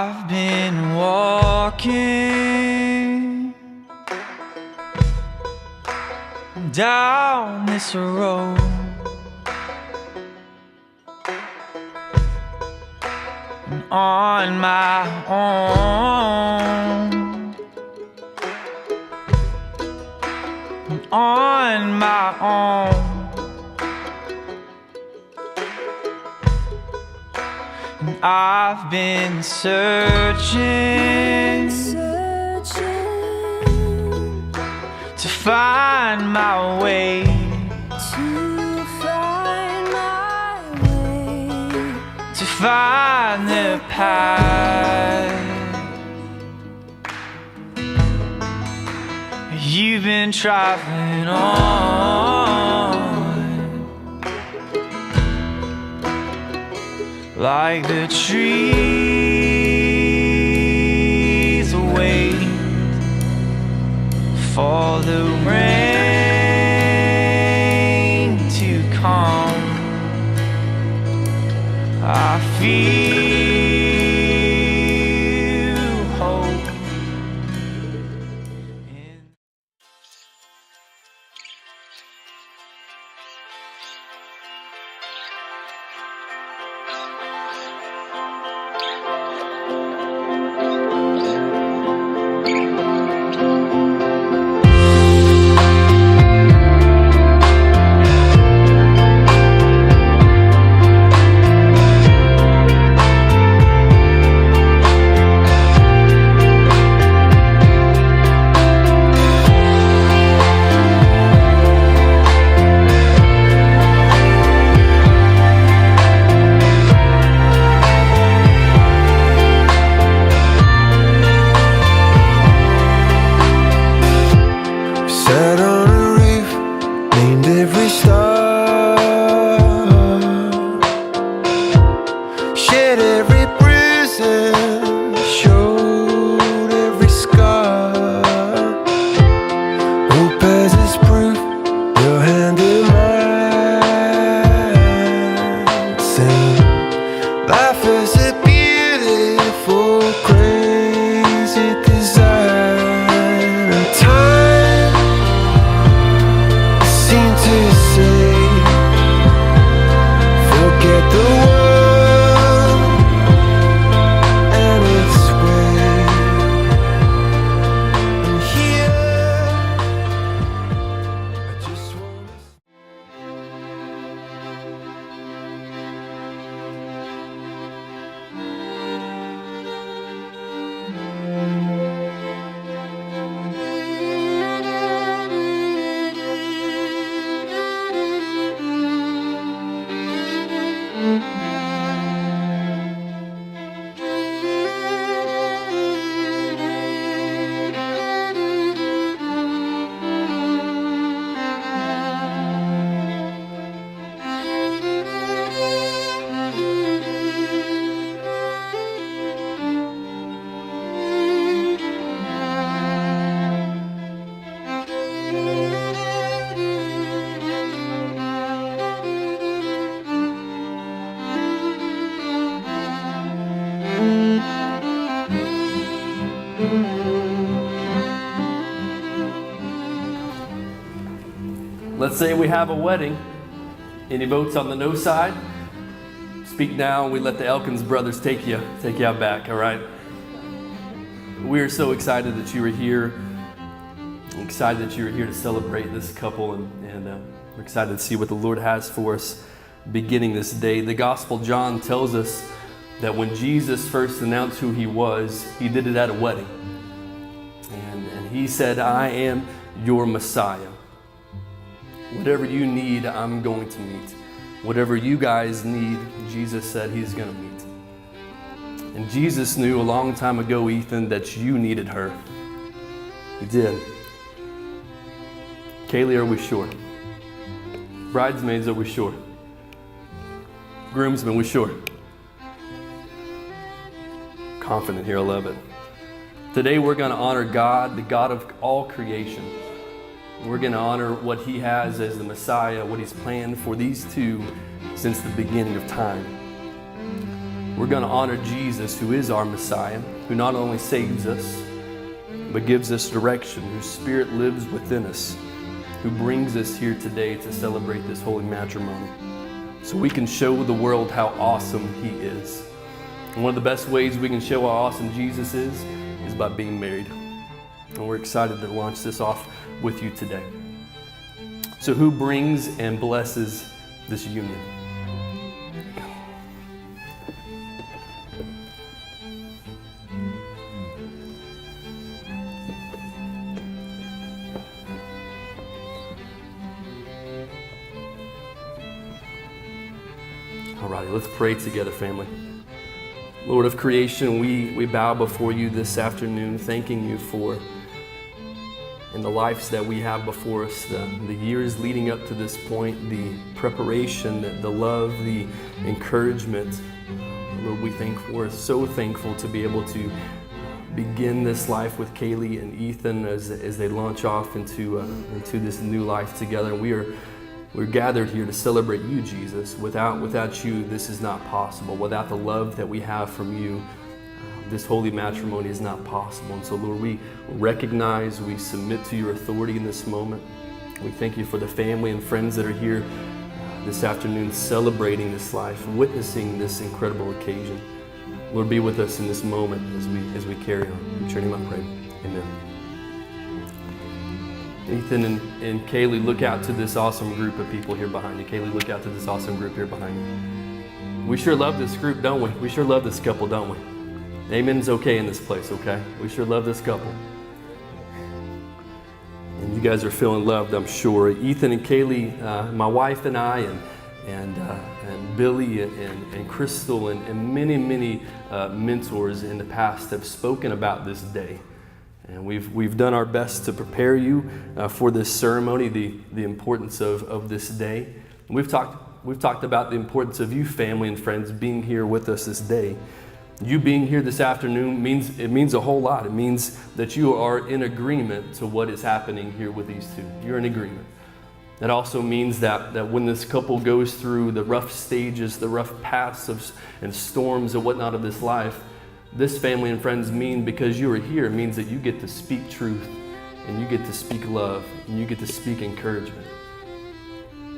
I've been walking down this road, on my own, on my own. And I've been searching to find my way, to find the path you've been traveling on, like the trees wait for the rain to come. I feel hope. Sat on a reef, named every star, shed every bruise and showed every scar. Hope as its proof, your hand in mine, saying life is a beautiful, crazy design. And time seem to say, forget the world and its way. And here I just wanna Let's say we have a wedding. Any votes on the no side? Speak now, and we let the Elkins brothers take you out back, all right? We are so excited that you are here. I'm excited that you are here to celebrate this couple, and we're excited to see what the Lord has for us beginning this day. The Gospel John tells us that when Jesus first announced who he was, he did it at a wedding. And he said, I am your Messiah. Whatever you need, I'm going to meet. Whatever you guys need, Jesus said he's going to meet. And Jesus knew a long time ago, Ethan, that you needed her. He did. Kaylee, are we sure? Bridesmaids, are we sure? Groomsmen, we sure? Confident here, I love it. Today we're going to honor God, the God of all creation. We're going to honor what he has as the Messiah, what he's planned for these two since the beginning of time. We're going to honor Jesus, who is our Messiah, who not only saves us, but gives us direction, whose Spirit lives within us, who brings us here today to celebrate this holy matrimony, so we can show the world how awesome He is. And one of the best ways we can show how awesome Jesus is by being married. And we're excited to launch this off with you today. So who brings and blesses this union? All righty, let's pray together, family. Lord of creation, we bow before you this afternoon, thanking you for and the lives that we have before us, the years leading up to this point, the preparation, the love, the encouragement. Lord, we're so thankful to be able to begin this life with Kaylee and Ethan as they launch off into this new life together. We're gathered here to celebrate you, Jesus. Without you, this is not possible. Without the love that we have from you, this holy matrimony is not possible. And so, Lord, we recognize, we submit to your authority in this moment. We thank you for the family and friends that are here this afternoon celebrating this life, witnessing this incredible occasion. Lord, be with us in this moment as we carry on. In your name I pray. Amen. Ethan and Kaylee, look out to this awesome group of people here behind you. Kaylee, look out to this awesome group here behind you. We sure love this group, don't we? We sure love this couple, don't we? Amen's okay in this place, okay? We sure love this couple. And you guys are feeling loved, I'm sure. Ethan and Kaylee, my wife and I, and Billy and Crystal and many mentors in the past have spoken about this day. And we've done our best to prepare you for this ceremony, the importance of this day. And we've talked about the importance of you, family and friends, being here with us this day. You being here this afternoon means a whole lot. It means that you are in agreement to what is happening here with these two. You're in agreement. That also means that when this couple goes through the rough stages, the rough paths and storms and whatnot of this life, this family and friends because you are here, it means that you get to speak truth and you get to speak love and you get to speak encouragement.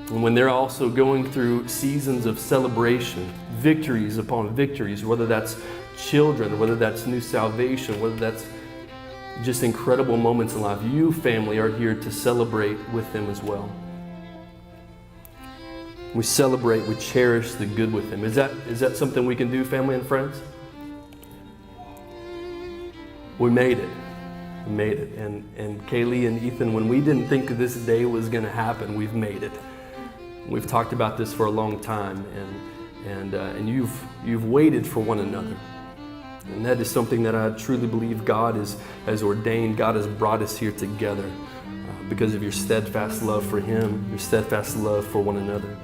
And when they're also going through seasons of celebration, victories upon victories, whether that's children, whether that's new salvation, whether that's just incredible moments in life, you, family, are here to celebrate with them as well. We celebrate, we cherish the good with them. Is that something we can do, family and friends? We made it. We made it. And Kaylee and Ethan, when we didn't think this day was going to happen, we've made it. We've talked about this for a long time, and you've waited for one another. And that is something that I truly believe God has ordained. God has brought us here together because of your steadfast love for Him, your steadfast love for one another.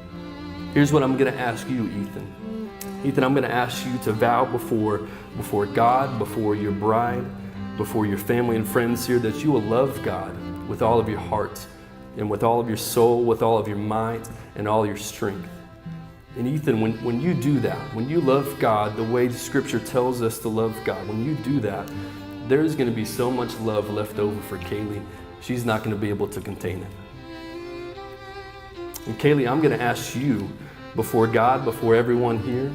Here's what I'm going to ask you, Ethan. Ethan, I'm going to ask you to vow before God, before your bride, before your family and friends here, that you will love God with all of your heart and with all of your soul, with all of your might and all your strength. And Ethan, when you do that, when you love God the way the Scripture tells us to love God, when you do that, there's going to be so much love left over for Kaylee, she's not going to be able to contain it. And Kaylee, I'm going to ask you before God, before everyone here,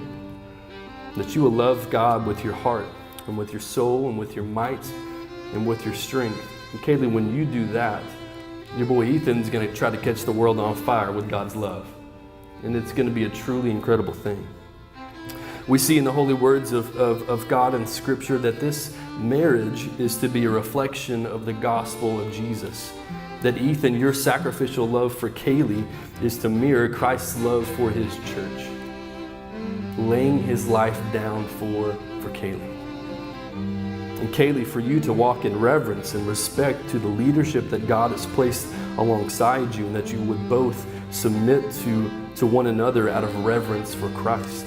that you will love God with your heart and with your soul and with your might and with your strength. And Kaylee, when you do that, your boy Ethan's going to try to catch the world on fire with God's love. And it's going to be a truly incredible thing. We see in the holy words of God in Scripture that this marriage is to be a reflection of the gospel of Jesus. That Ethan, your sacrificial love for Kaylee is to mirror Christ's love for His church, laying His life down for Kaylee. And Kaylee, for you to walk in reverence and respect to the leadership that God has placed alongside you, and that you would both submit to one another out of reverence for Christ.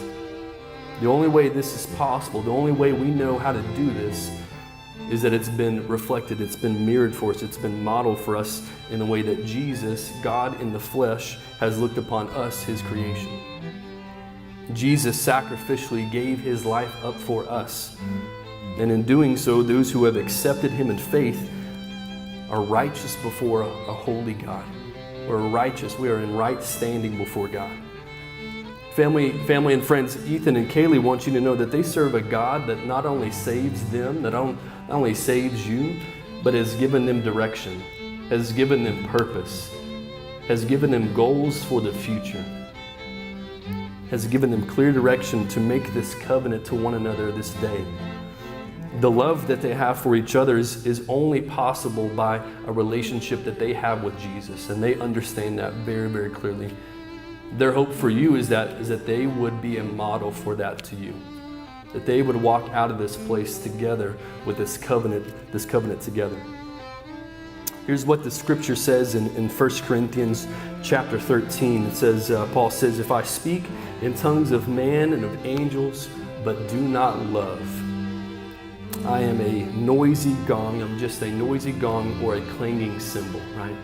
The only way this is possible, the only way we know how to do this, is that it's been reflected, it's been mirrored for us, it's been modeled for us in the way that Jesus, God in the flesh, has looked upon us, His creation. Jesus sacrificially gave his life up for us. And in doing so, those who have accepted him in faith are righteous before a holy God. We're righteous. We are in right standing before God. Family and friends, Ethan and Kaylee want you to know that they serve a God that not only saves them, that not only saves you, but has given them direction, has given them purpose, has given them goals for the future, has given them clear direction to make this covenant to one another this day. The love that they have for each other is only possible by a relationship that they have with Jesus, and they understand that very, very clearly. Their hope for you is that they would be a model for that to you, that they would walk out of this place together with this covenant together. Here's what the scripture says in 1 Corinthians chapter 13. It says, Paul says, "If I speak in tongues of man and of angels, but do not love, I am a noisy gong." I'm just a noisy gong or a clanging cymbal, right?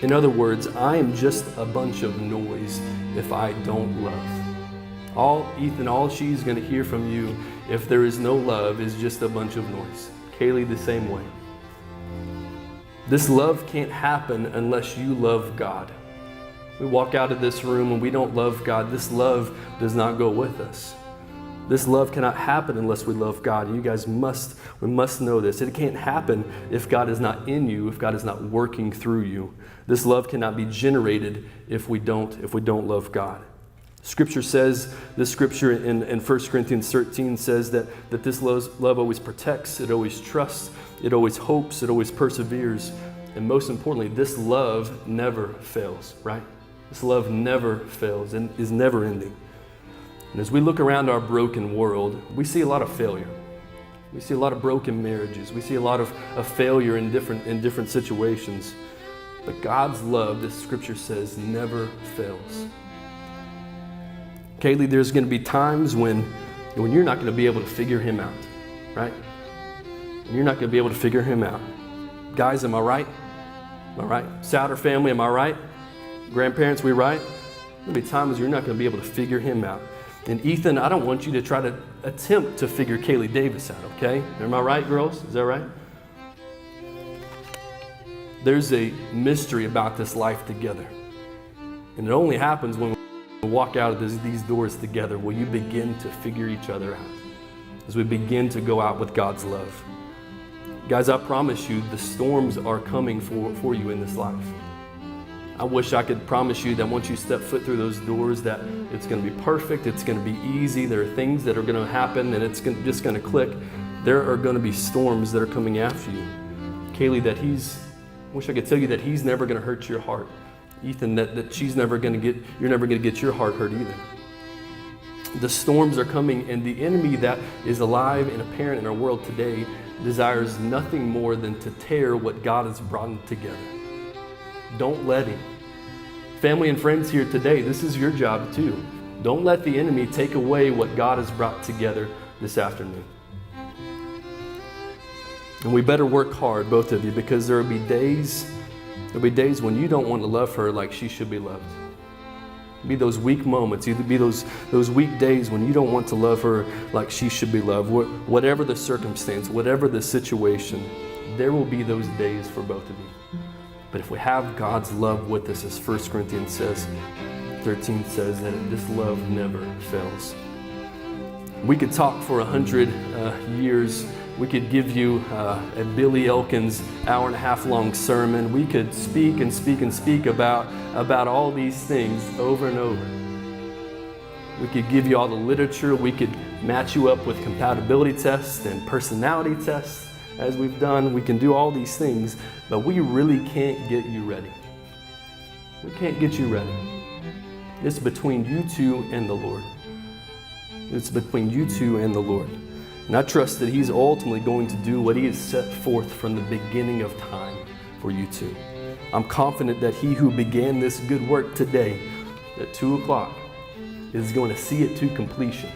In other words, I am just a bunch of noise if I don't love. Ethan, all she's going to hear from you if there is no love is just a bunch of noise. Kaylee, the same way. This love can't happen unless you love God. We walk out of this room and we don't love God. This love does not go with us. This love cannot happen unless we love God. You guys must know this. It can't happen if God is not in you, if God is not working through you. This love cannot be generated if we don't love God. Scripture says, this scripture in 1 Corinthians 13 says that this love always protects, it always trusts, it always hopes, it always perseveres. And most importantly, this love never fails, right? This love never fails and is never ending. And as we look around our broken world, we see a lot of failure. We see a lot of broken marriages. We see a lot of failure in different situations. But God's love, this scripture says, never fails. Kaylee, there's going to be times when you're not going to be able to figure him out, right? You're not going to be able to figure him out. Guys, am I right? Am I right? Souter family, am I right? Grandparents, we right? There'll be times you're not going to be able to figure him out. And Ethan, I don't want you to try to attempt to figure Kaylee Davis out, okay? Am I right, girls? Is that right? There's a mystery about this life together. And it only happens when we walk out of these doors together, where you begin to figure each other out, as we begin to go out with God's love. Guys, I promise you, the storms are coming for you in this life. I wish I could promise you that once you step foot through those doors that it's going to be perfect, it's going to be easy, there are things that are going to happen and it's just going to click. There are going to be storms that are coming after you. Kaylee, I wish I could tell you that he's never going to hurt your heart. Ethan, that you're never going to get your heart hurt either. The storms are coming, and the enemy that is alive and apparent in our world today desires nothing more than to tear what God has brought together. Don't let him. Family and friends here today, this is your job too. Don't let the enemy take away what God has brought together this afternoon. And we better work hard, both of you, because there'll be days when you don't want to love her like she should be loved. It'll be those weak moments, either be those weak days when you don't want to love her like she should be loved. Whatever the circumstance, whatever the situation, there will be those days for both of you. But if we have God's love with us, as 1 Corinthians 13 says, that this love never fails. We could talk for 100 years. We could give you a Billy Elkins hour-and-a-half long sermon. We could speak and speak and speak about all these things over and over. We could give you all the literature. We could match you up with compatibility tests and personality tests. As we've done, we can do all these things, but we really can't get you ready. We can't get you ready. It's between you two and the Lord. It's between you two and the Lord. And I trust that He's ultimately going to do what He has set forth from the beginning of time for you two. I'm confident that He who began this good work today at 2 o'clock is going to see it to completion.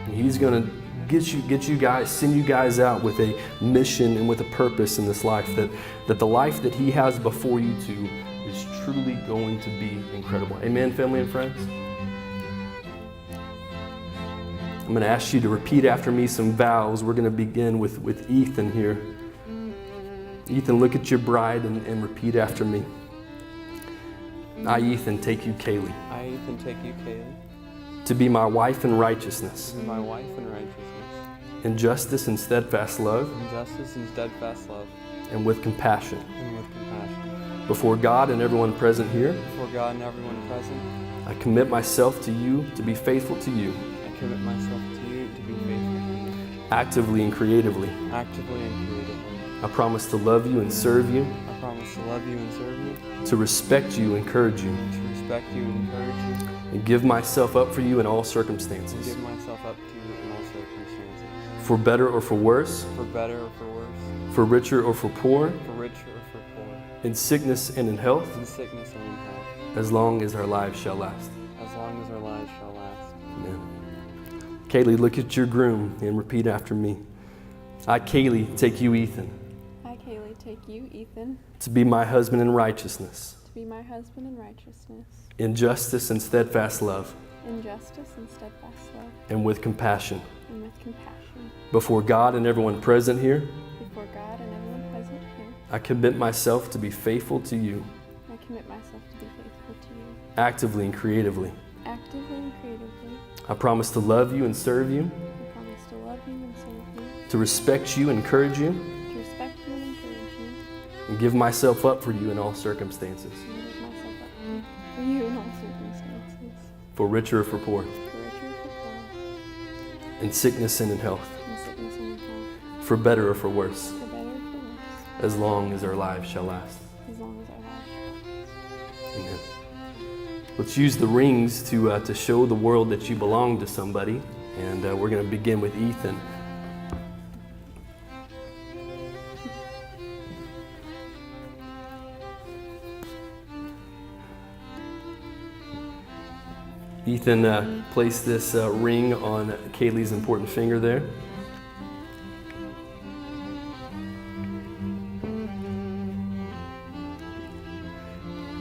And He's going to get you guys, send you guys out with a mission and with a purpose in this life, that the life that He has before you two is truly going to be incredible. Amen, family and friends? I'm going to ask you to repeat after me some vows. We're going to begin with Ethan here. Ethan, look at your bride and repeat after me. I, Ethan, take you, Kaylee, I, Ethan, take you, Kaylee, to be my wife in righteousness, to be my wife in righteousness, in justice and steadfast love, in justice and steadfast love, and with compassion. and with compassion. Before God and everyone present here, Before God and everyone present, I commit myself to you to be faithful to you, I commit myself to you to be faithful to you, actively and creatively. actively and creatively. I promise to love you and serve you, I promise to love you and serve you, to respect you, encourage you, to respect you and encourage you, and give myself up for you in all and circumstances, give myself up to you in all circumstances, for better or for worse, for better or for worse, for richer or for poor, for richer or for poor, in sickness and in health, in sickness and in health, as long as our lives shall last. as long as our lives shall last. Amen. Kaylee, look at your groom and repeat after me. I, Kaylee, take you, Ethan, I, Kaylee, take you, Ethan, to be my husband in righteousness, to be my husband in righteousness, in justice and steadfast love, in justice and steadfast love, and with compassion. and with compassion. Before God and everyone present here, Before God and everyone present here, I commit myself to be faithful to you, I commit myself to be faithful to you, actively and creatively. actively and creatively. I promise to love you and serve you, I promise to love you and serve you, to respect you and encourage you, to respect you and encourage you, and give myself up for you in all circumstances, and give myself up for you in all circumstances, for richer or for poor, for richer or for poor, in sickness and in health, in sickness and in health, for better or for worse, for better or for worse, as long as our lives shall last. as long as our lives shall last. Amen. Let's use the rings to show the world that you belong to somebody, and we're going to begin with Ethan. Ethan, place this ring on Kaylee's important finger there.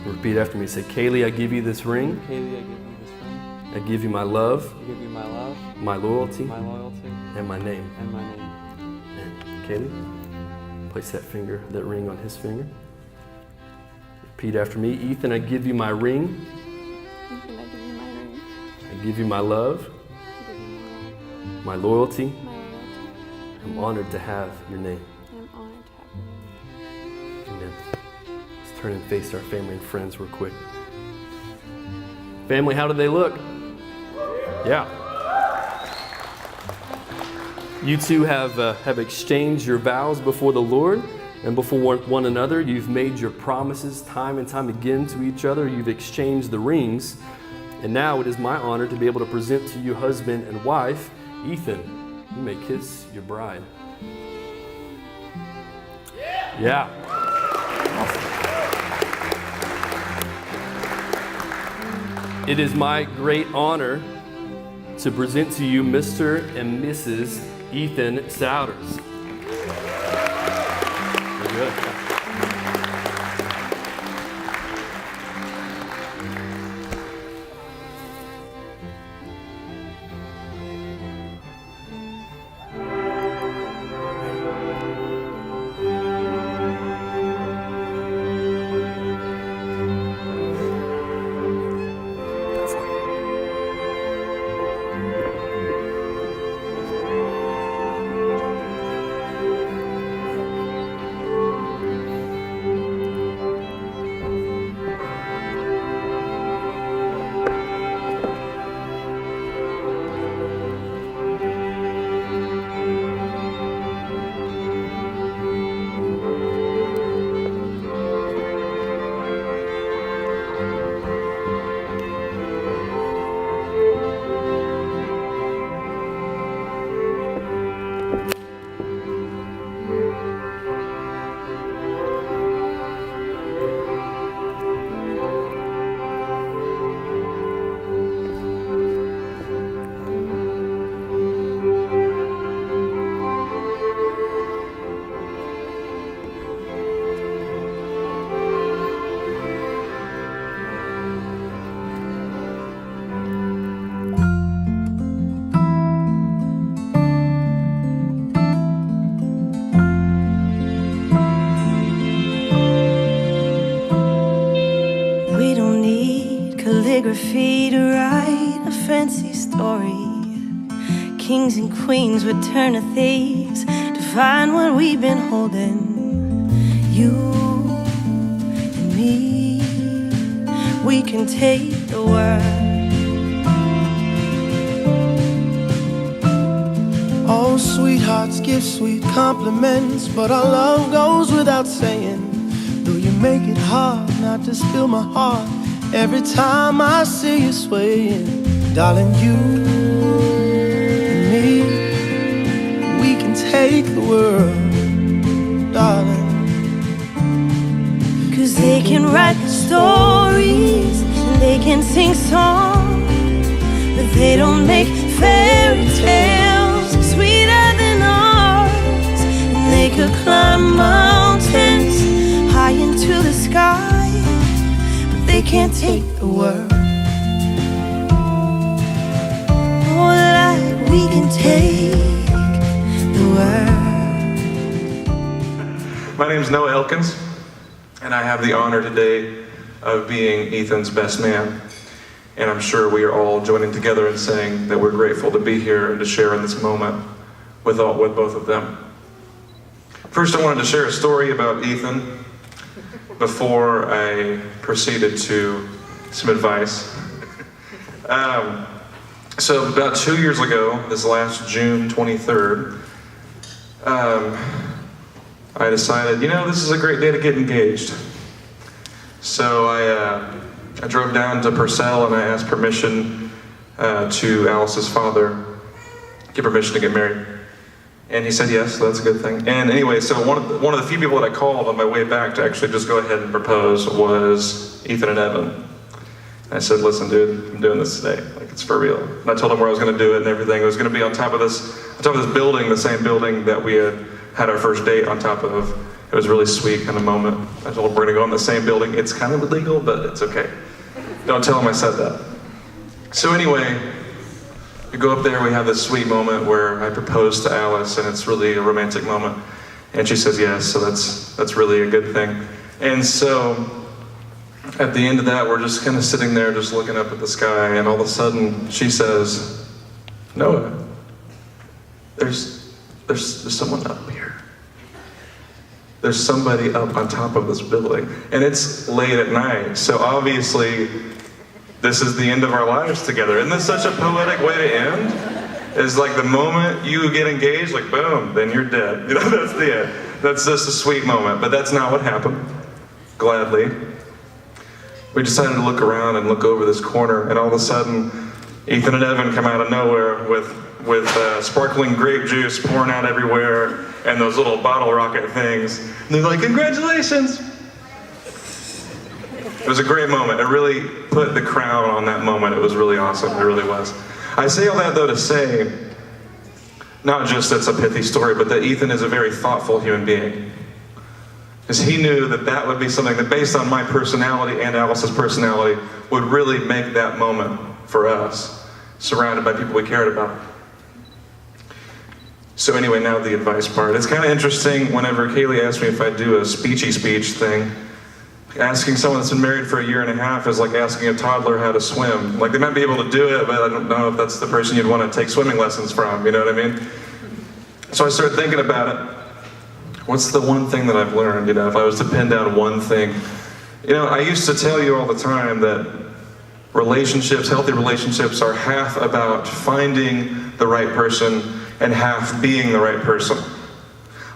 Repeat after me. Say, Kaylee, I give you this ring. Kaylee, I give you this ring. I give you my love, I give you my love, my loyalty, my loyalty, and my name. and my name. Kaylee, place that ring on his finger. Repeat after me. Ethan, I give you my ring. Ethan, I give you my ring, I give you my love, I give you my love, my loyalty. my loyalty. I'm honored to have your name. I am honored to have your name. Amen. Let's turn and face our family and friends real quick. Family, how do they look? Yeah. You two have exchanged your vows before the Lord and before one another. You've made your promises time and time again to each other. You've exchanged the rings. And now it is my honor to be able to present to you husband and wife. Ethan, you may kiss your bride. Yeah. It is my great honor to present to you Mr. and Mrs. Ethan Souders. Very good. geography to write a fancy story. Kings and queens would turn to thieves to find what we've been holding. You and me, we can take the world. Oh, sweethearts give sweet compliments, but our love goes without saying. Though you make it hard not to spill my heart every time I see you swaying. Darling, you and me, we can take the world, darling. 'Cause they can write stories and they can sing songs, but they don't make fairy tales sweeter than ours. And they could climb mountains high into the sky, but they can't take the world. Oh, like we can take the world. My name is Noah Elkins, and I have the honor today of being Ethan's best man. And I'm sure we are all joining together in saying that we're grateful to be here and to share in this moment with both of them. First, I wanted to share a story about Ethan before I proceeded to some advice. So about 2 years ago, this last June 23rd, I decided, this is a great day to get engaged. So I drove down to Purcell and I asked permission to Alice's father, get permission to get married. And he said yes, so that's a good thing. And anyway, so one of the few people that I called on my way back to actually just go ahead and propose was Ethan and Evan. And I said, listen, dude, I'm doing this today. Like, it's for real. And I told him where I was going to do it and everything. It was going to be on top of this building, the same building that we had our first date on top of. It was a really sweet kind of moment. I told him we're going to go in the same building. It's kind of illegal, but it's okay. Don't tell him I said that. So anyway, we go up there, we have this sweet moment where I propose to Alice, and it's really a romantic moment. And she says yes, so that's really a good thing. And so at the end of that, we're just kind of sitting there, just looking up at the sky, and all of a sudden she says, Noah, there's someone up here. There's somebody up on top of this building. And it's late at night, so obviously this is the end of our lives together. Isn't this such a poetic way to end? It's like the moment you get engaged, like boom, then you're dead. That's the end. That's just a sweet moment, but that's not what happened, gladly. We decided to look around and look over this corner, and all of a sudden, Ethan and Evan come out of nowhere with sparkling grape juice pouring out everywhere, and those little bottle rocket things. And they're like, congratulations! It was a great moment. It really put the crown on that moment. It was really awesome. It really was. I say all that, though, to say, not just that's a pithy story, but that Ethan is a very thoughtful human being. Because he knew that that would be something that, based on my personality and Alice's personality, would really make that moment for us, surrounded by people we cared about. So anyway, now the advice part. It's kind of interesting whenever Kaylee asked me if I'd do a speechy speech thing. Asking someone that's been married for 1.5 years is like asking a toddler how to swim. Like, they might be able to do it, but I don't know if that's the person you'd want to take swimming lessons from, you know what I mean? So I started thinking about it. What's the one thing that I've learned, if I was to pin down one thing? I used to tell you all the time that relationships, healthy relationships, are half about finding the right person and half being the right person.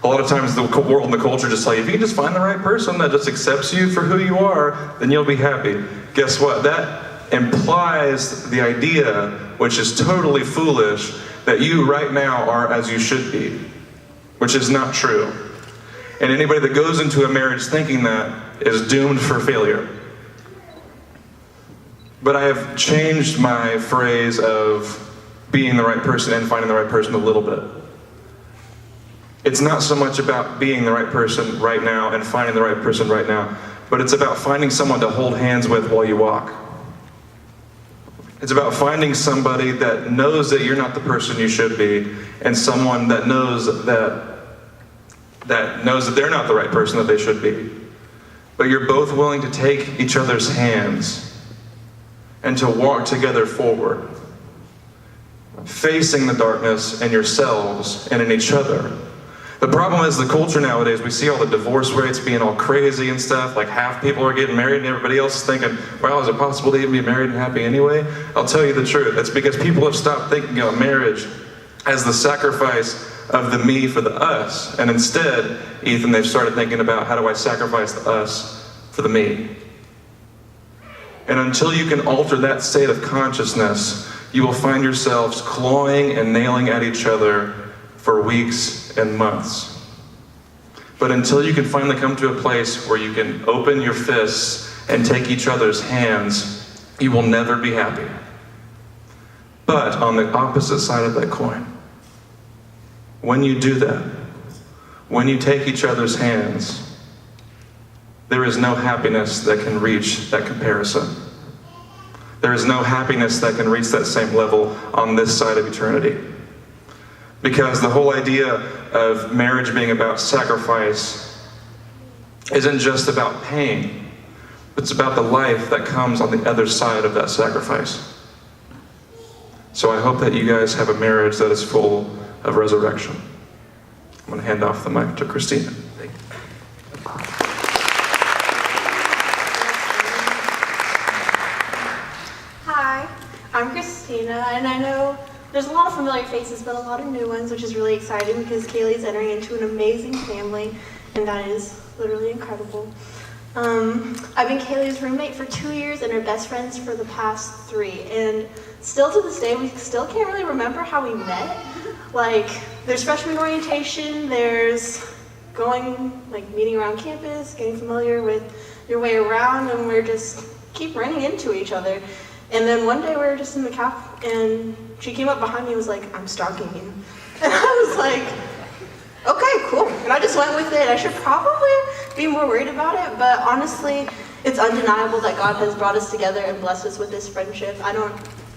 A lot of times the world and the culture just tell you, if you can just find the right person that just accepts you for who you are, then you'll be happy. Guess what? That implies the idea, which is totally foolish, that you right now are as you should be, which is not true. And anybody that goes into a marriage thinking that is doomed for failure. But I have changed my phrase of being the right person and finding the right person a little bit. It's not so much about being the right person right now and finding the right person right now, but it's about finding someone to hold hands with while you walk. It's about finding somebody that knows that you're not the person you should be, and someone that knows that they're not the right person that they should be. But you're both willing to take each other's hands and to walk together forward, facing the darkness in yourselves and in each other. The problem is the culture nowadays, we see all the divorce rates being all crazy and stuff, like half people are getting married and everybody else is thinking, well, is it possible to even be married and happy anyway? I'll tell you the truth. It's because people have stopped thinking of marriage as the sacrifice of the me for the us. And instead, Ethan, they've started thinking about, how do I sacrifice the us for the me? And until you can alter that state of consciousness, you will find yourselves clawing and nailing at each other for weeks and months. But until you can finally come to a place where you can open your fists and take each other's hands, you will never be happy. But on the opposite side of that coin, when you do that, when you take each other's hands, there is no happiness that can reach that comparison. There is no happiness that can reach that same level on this side of eternity. Because the whole idea of marriage being about sacrifice isn't just about pain, it's about the life that comes on the other side of that sacrifice. So I hope that you guys have a marriage that is full of resurrection. I'm going to hand off the mic to Christina. Thank you. Hi, I'm Christina, and I know there's a lot of familiar faces, but a lot of new ones, which is really exciting because Kaylee's entering into an amazing family, and that is literally incredible. I've been Kaylee's roommate for 2 years and her best friends for the past 3, and still to this day, we still can't really remember how we met. Like, there's freshman orientation, there's meeting around campus, getting familiar with your way around, and we're just keep running into each other. And then one day we were just in the caf, and she came up behind me and was like, "I'm stalking you." And I was like, okay, cool. And I just went with it. I should probably be more worried about it, but honestly, it's undeniable that God has brought us together and blessed us with this friendship.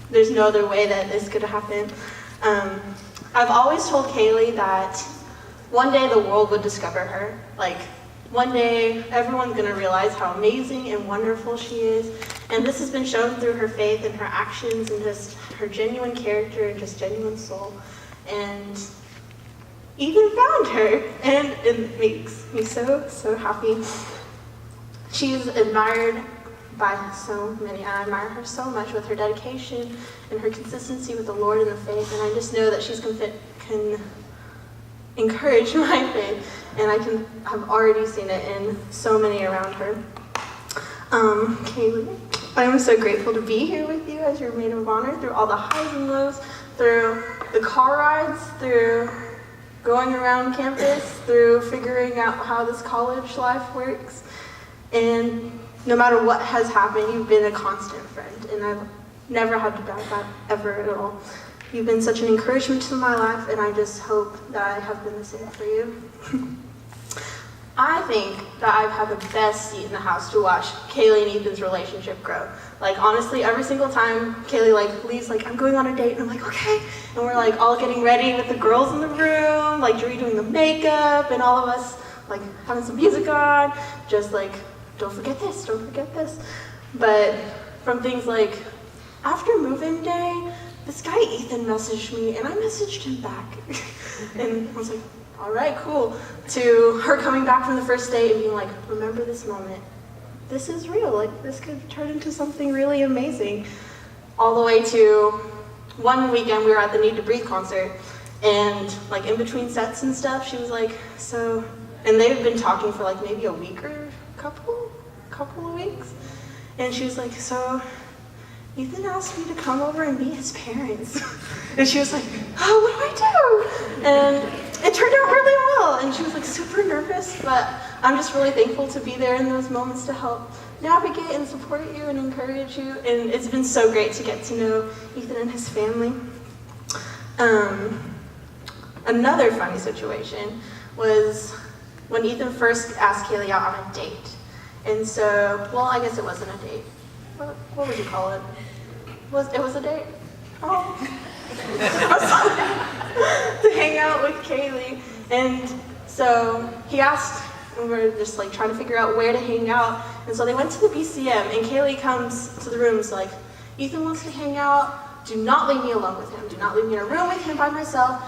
There's no other way that this could happen. I've always told Kaylee that one day the world would discover her. Like, one day everyone's gonna realize how amazing and wonderful she is. And this has been shown through her faith and her actions and just her genuine character and just genuine soul. And Ethan found her, and it makes me so, so happy. She's admired by so many. I admire her so much with her dedication and her consistency with the Lord and the faith, and I just know that she's can encourage my faith, and I've already seen it in so many around her. Kaylee, I am so grateful to be here with you as your maid of honor through all the highs and lows, through the car rides, through going around campus, through figuring out how this college life works. And no matter what has happened, you've been a constant friend, and I've never had to doubt that ever at all. You've been such an encouragement to my life, and I just hope that I have been the same for you. I think that I've had the best seat in the house to watch Kaylee and Ethan's relationship grow. Like, honestly, every single time Kaylee leaves, I'm going on a date, and I'm like, okay. And we're all getting ready with the girls in the room, Jeree doing the makeup, and all of us having some music on, just don't forget this, don't forget this. But from things like, after move-in day, this guy Ethan messaged me, and I messaged him back. And I was like, all right, cool. To her coming back from the first date and being like, remember this moment. This is real. This could turn into something really amazing. All the way to one weekend we were at the Need to Breathe concert, and in between sets and stuff, she was like, so, and they've been talking for maybe a week or couple of weeks, and she was like, so Ethan asked me to come over and be his parents. And she was like, oh, what do I do? And it turned out really well. And she was super nervous, but I'm just really thankful to be there in those moments to help navigate and support you and encourage you. And it's been so great to get to know Ethan and his family. Another funny situation was when Ethan first asked Kaylee out on a date. And so, well, I guess it wasn't a date. What would you call it? It was a date? Oh. To hang out with Kaylee. And so he asked, and we were just trying to figure out where to hang out. And so they went to the BCM, and Kaylee comes to the room and is like, Ethan wants to hang out. Do not leave me alone with him. Do not leave me in a room with him by myself.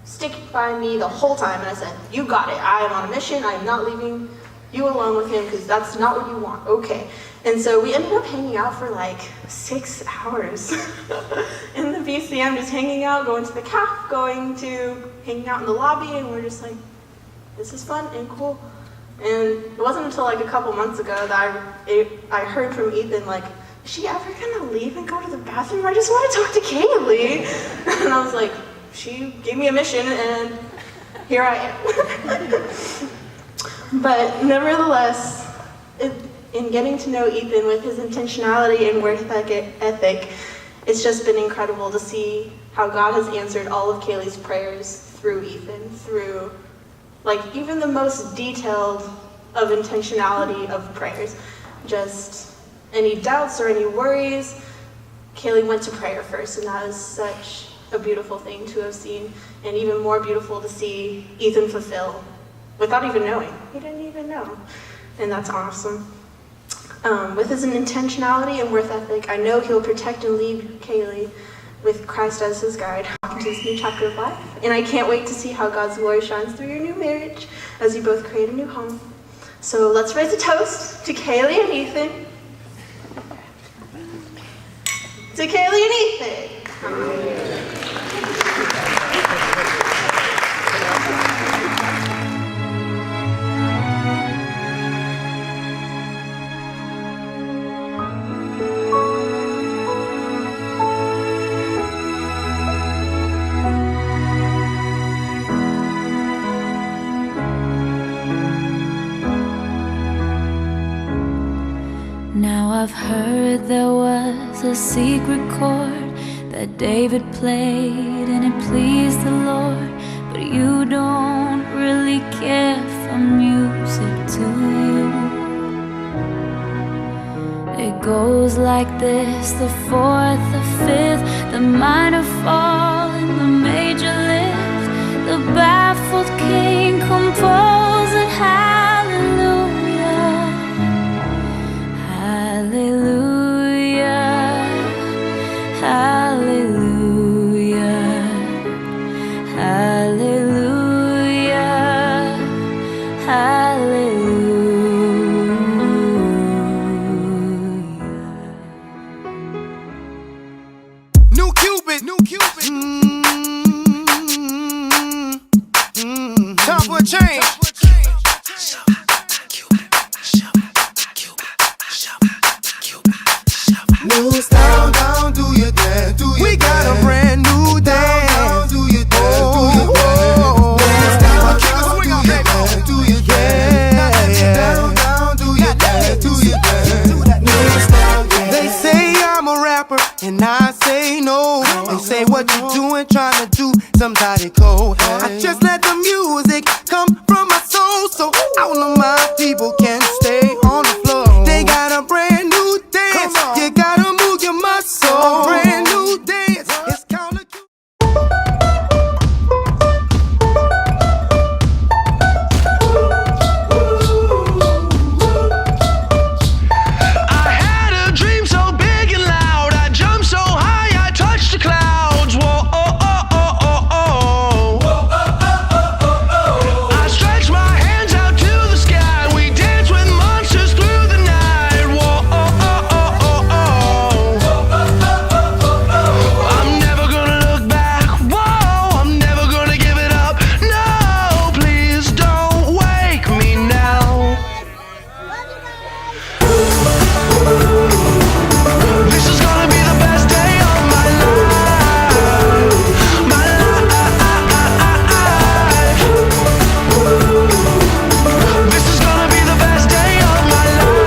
Stick by me the whole time. And I said, you got it. I am on a mission. I am not leaving you alone with him because that's not what you want. Okay. And so we ended up hanging out for like 6 hours in the BCM, just hanging out, going to the caf, hanging out in the lobby, and we're just like, this is fun and cool. And it wasn't until like a couple months ago that I heard from Ethan, like, is she ever gonna leave and go to the bathroom? I just want to talk to Kaylee. And I was like, she gave me a mission, and here I am. But nevertheless, in getting to know Ethan with his intentionality and work ethic, it's just been incredible to see how God has answered all of Kaylee's prayers through Ethan, through like even the most detailed of intentionality of prayers. Just any doubts or any worries, Kaylee went to prayer first, and that is such a beautiful thing to have seen, and even more beautiful to see Ethan fulfill without even knowing. He didn't even know, and that's awesome. With his intentionality and work ethic, I know he'll protect and lead Kaylee with Christ as his guide into this new chapter of life. And I can't wait to see how God's glory shines through your new marriage as you both create a new home. So let's raise a toast to Kaylee and Ethan. To Kaylee and Ethan. Now I've heard there was a secret chord that David played and it pleased the Lord, but you don't really care for music, do you? It goes like this: the fourth, the fifth, the minor fall and the major lift. The baffled king composed a hallelujah, hallelujah, hallelujah, hallelujah, hallelujah. New Cupid. Time for a change. New style, down, do your dance. We got a brand new dance. Down, do your dance, do your dance. Down, do your dance. Down, do your dance, do your dance. They say I'm a rapper, and I say no. They say what you doing, trying to do somebody cold. I just let the music come from my soul, so all of my people can stay on the floor. They got a brand new dance. You gotta move your muscle. A brand new dance. It's counter. I had a dream so big and loud. I jumped so high, I touched the clouds. Whoa, oh, oh, oh, oh, oh. Whoa, oh, oh, oh, oh, oh. I stretched my hands out to the sky. We danced with monsters through the night. Whoa, oh, oh, oh, oh, oh. Whoa, oh, oh, oh, oh, oh. I'm never gonna look back. Whoa, I'm never gonna give it up. No, please don't wake me now. This is gonna be the best day of my life. My life. This is gonna be the best day of my life.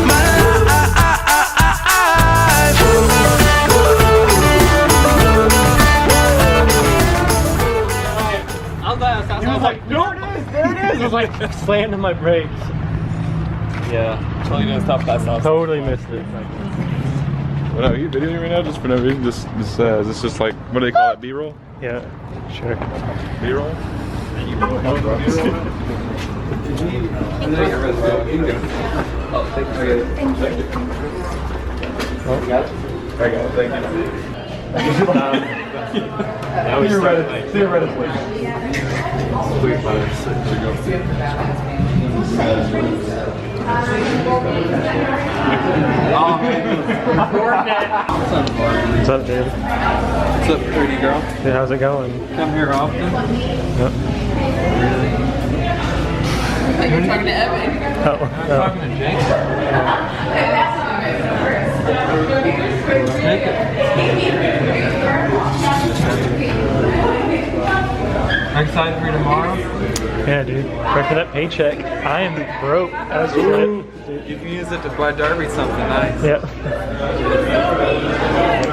My I was like, no, there it is. I was like, slammed on my brakes. Yeah, totally gonna stop that stuff. Totally missed it. What are you videoing right now? Just for no reason? This is just like, what do they call it? B-roll? Yeah, sure. B-roll? I got it. Thank you. Now we start. Theoretically. Sweet butters. What's up, dude? What's up, pretty girl? Hey, how's it going? Come here often? Yep. You're talking to Evan. Oh, no. Talking to Jake. Take it. Are you excited for tomorrow? Yeah, dude. Ready for that paycheck. I am broke as shit. You can use it to buy Darby something nice. Yep.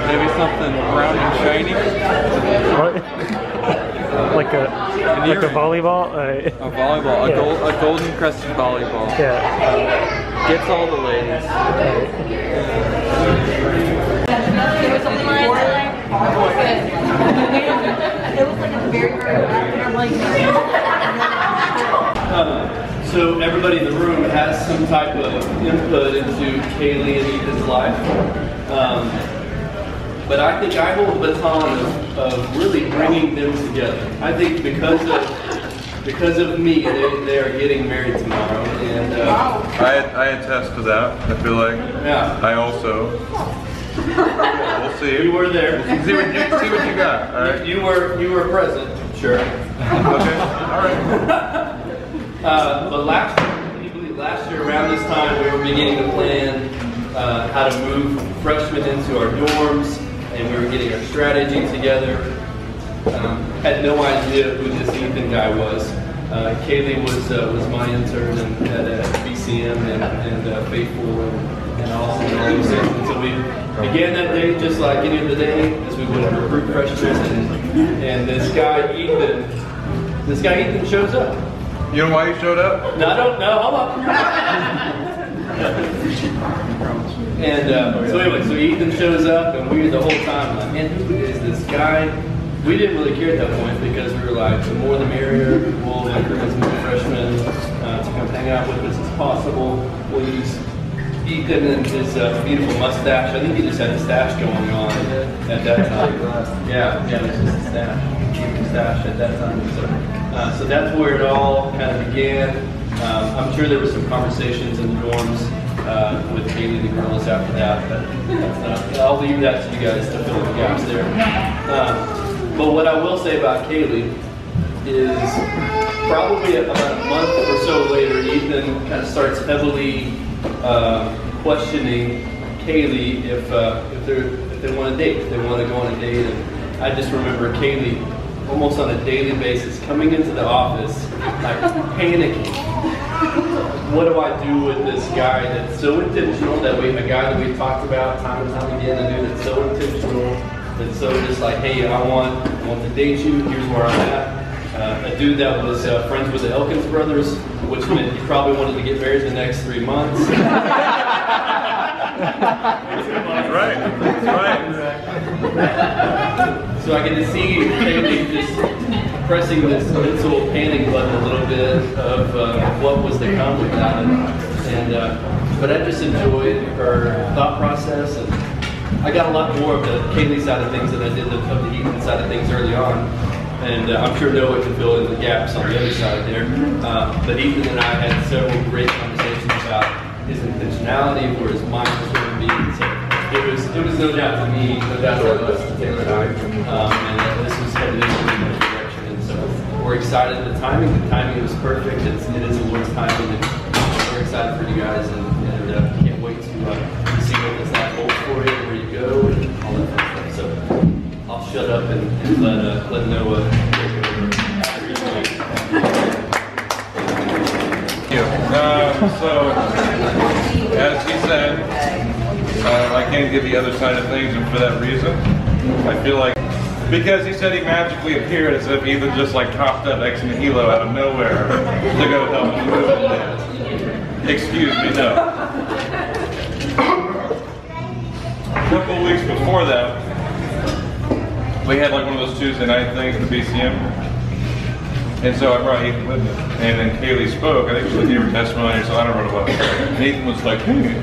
Maybe something brown and shiny. What? like a volleyball? A volleyball. Yeah. A golden crested volleyball. Yeah. Gets all the ladies. It was like a very, So everybody in the room has some type of input into Kaylee and Ethan's life. But I think I hold the baton of really bringing them together. I think because of me, they are getting married tomorrow. And I attest to that. I feel like I also. We'll see. You were there. See what you got. All right. You were present. Sure. Okay. All right. But last year around this time, we were beginning to plan how to move freshmen into our dorms, and we were getting our strategy together. Had no idea who this Ethan guy was. Kaylee was my intern at BCM and Faithful and Austin and all those things. And so we began that day just like any other day, as we would recruit freshmen. And this guy Ethan shows up. You know why you showed up? No, I don't know. Hold on. And so anyway, so Ethan shows up, and we the whole time like, man, who is this guy? We didn't really care at that point because we were like, the more the merrier. We'll recruit as many freshmen to come hang out with us as possible. We'll use Ethan and his beautiful mustache. I think he just had a stash going on at that time. Yeah, it was just a stash. Mustache at that time. So that's where it all kind of began. I'm sure there were some conversations in the dorms with Kaylee and the girls after that, but that's not, I'll leave that to you guys to fill in the gaps there. But what I will say about Kaylee is probably about a month or so later, Ethan kind of starts heavily questioning Kaylee if they want to date, if they want to go on a date. And I just remember Kaylee almost on a daily basis coming into the office like panicking. What do I do with this guy that's so intentional, a guy that we've talked about time and time again, a dude that's so intentional, that's so just like, hey, I want to date you, here's where I'm at. A dude that was friends with the Elkins brothers, which meant he probably wanted to get married in the next 3 months. That's right. So I get to see Kaylee just pressing this mental panic button a little bit of what was to come with that. But I just enjoyed her thought process, and I got a lot more of the Kaylee side of things than I did of the Ethan side of things early on. And I'm sure Noah can fill in the gaps on the other side there. But Ethan and I had several great conversations about his intentionality, where his mind was going to be. So it was no doubt to me, no doubt to us to take it on. And this was headed in the direction. And so we're excited. The timing was perfect. It is the Lord's timing. And we're excited for you guys, and can't wait to see what this life holds for you, where you go, and all that kind of stuff. So I'll shut up and let Noah take over. So, as he said, I can't get the other side of things, and for that reason, I feel like, because he said he magically appeared as if Ethan just like topped up ex nihilo out of nowhere to go help him move it. Excuse me, no. A couple of weeks before that, we had like one of those Tuesday night things at the BCM. And so I brought Ethan with me. And then Kaylee spoke. I think she gave her testimony, so I don't know what it was. And Ethan was like, hey,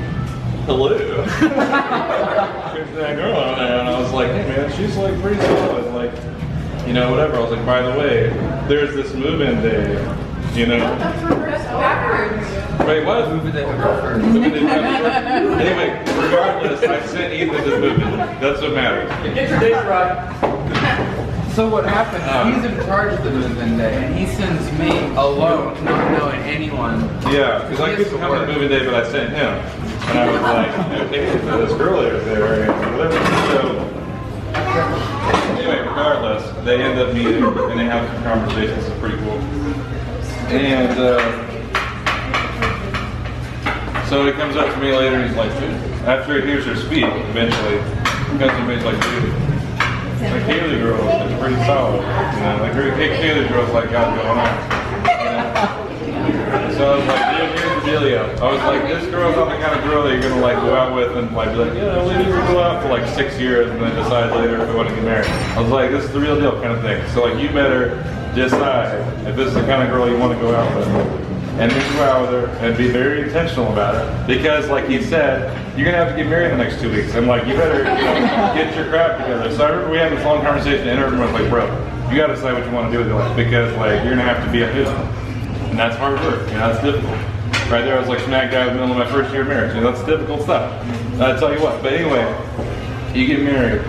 hello. There's that girl on there, and I was like, hey man, she's like pretty solid, like, you know, whatever. I was like, by the way, there's this move-in day, you know. That's reversed backwards. Wait, what? Move-in day first. Move-in day first. Anyway, regardless, I sent Ethan this move-in. That's what matters. Get your dates right. So what happens, he's in charge of the move-in day, and he sends me alone, not knowing anyone. Yeah, because I couldn't come to the movie day, but I sent him. And I was like, okay, so this girl is there, and whatever. So, anyway, regardless, they end up meeting, and they have some conversations. It's pretty cool. And so he comes up to me later, and he's like, dude, after he hears her speak, eventually, he comes to me, he's like, dude, the Kaylee girl is pretty solid, you know, like her Kaylee girl's like got going on, you know? So I was like, dude, here's the dealio. I was like, this girl's not the kind of girl that you're gonna like go out with and like be like, yeah, we need to go out for like 6 years and then decide later if we want to get married. I was like, this is the real deal kind of thing. So like, you better decide if this is the kind of girl you want to go out with. And then go out with her and be very intentional about it. Because like he said, you're gonna have to get married in the next 2 weeks. And like, you better, you know, get your crap together. So I remember we had this long conversation and everyone was like, bro, you gotta decide what you want to do with your life. Because like, you're gonna have to be a who. And that's hard work, you know, that's difficult. Right there, I was like smack dab in the middle of my first year of marriage. You know, that's difficult stuff. I'll tell you what. But anyway, you get married.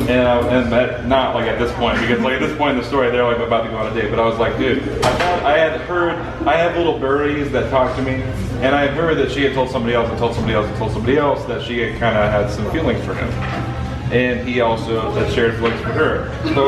And that, not like at this point, because like at this point in the story, they're like about to go on a date. But I was like, dude, I have little birdies that talk to me, and I had heard that she had told somebody else and told somebody else and told somebody else that she had kind of had some feelings for him. And he also had shared feelings for her. So I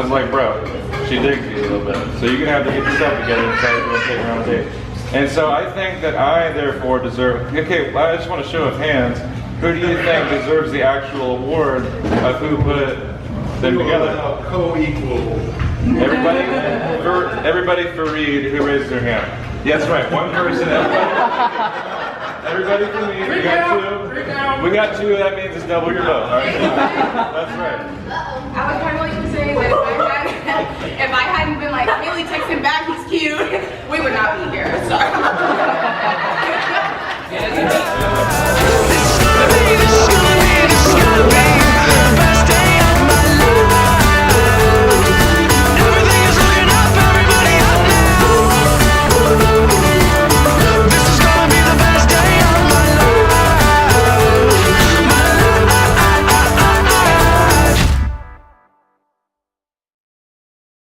was like, bro, she digs you a little bit. So you're gonna have to get yourself together and decide if you want to take her on a date. And so I think that I therefore deserve, okay, I just want a show of hands. Who do you think deserves the actual award of who put them together? Co-equal. Everybody for Reed who raised their hand. Yes, right, one person, everybody for me. We got two. We got two, that means it's double your vote. All right? That's right. I was kind of like saying that if I hadn't been like, Kaylee, text him back, he's cute, we would not be here. Sorry.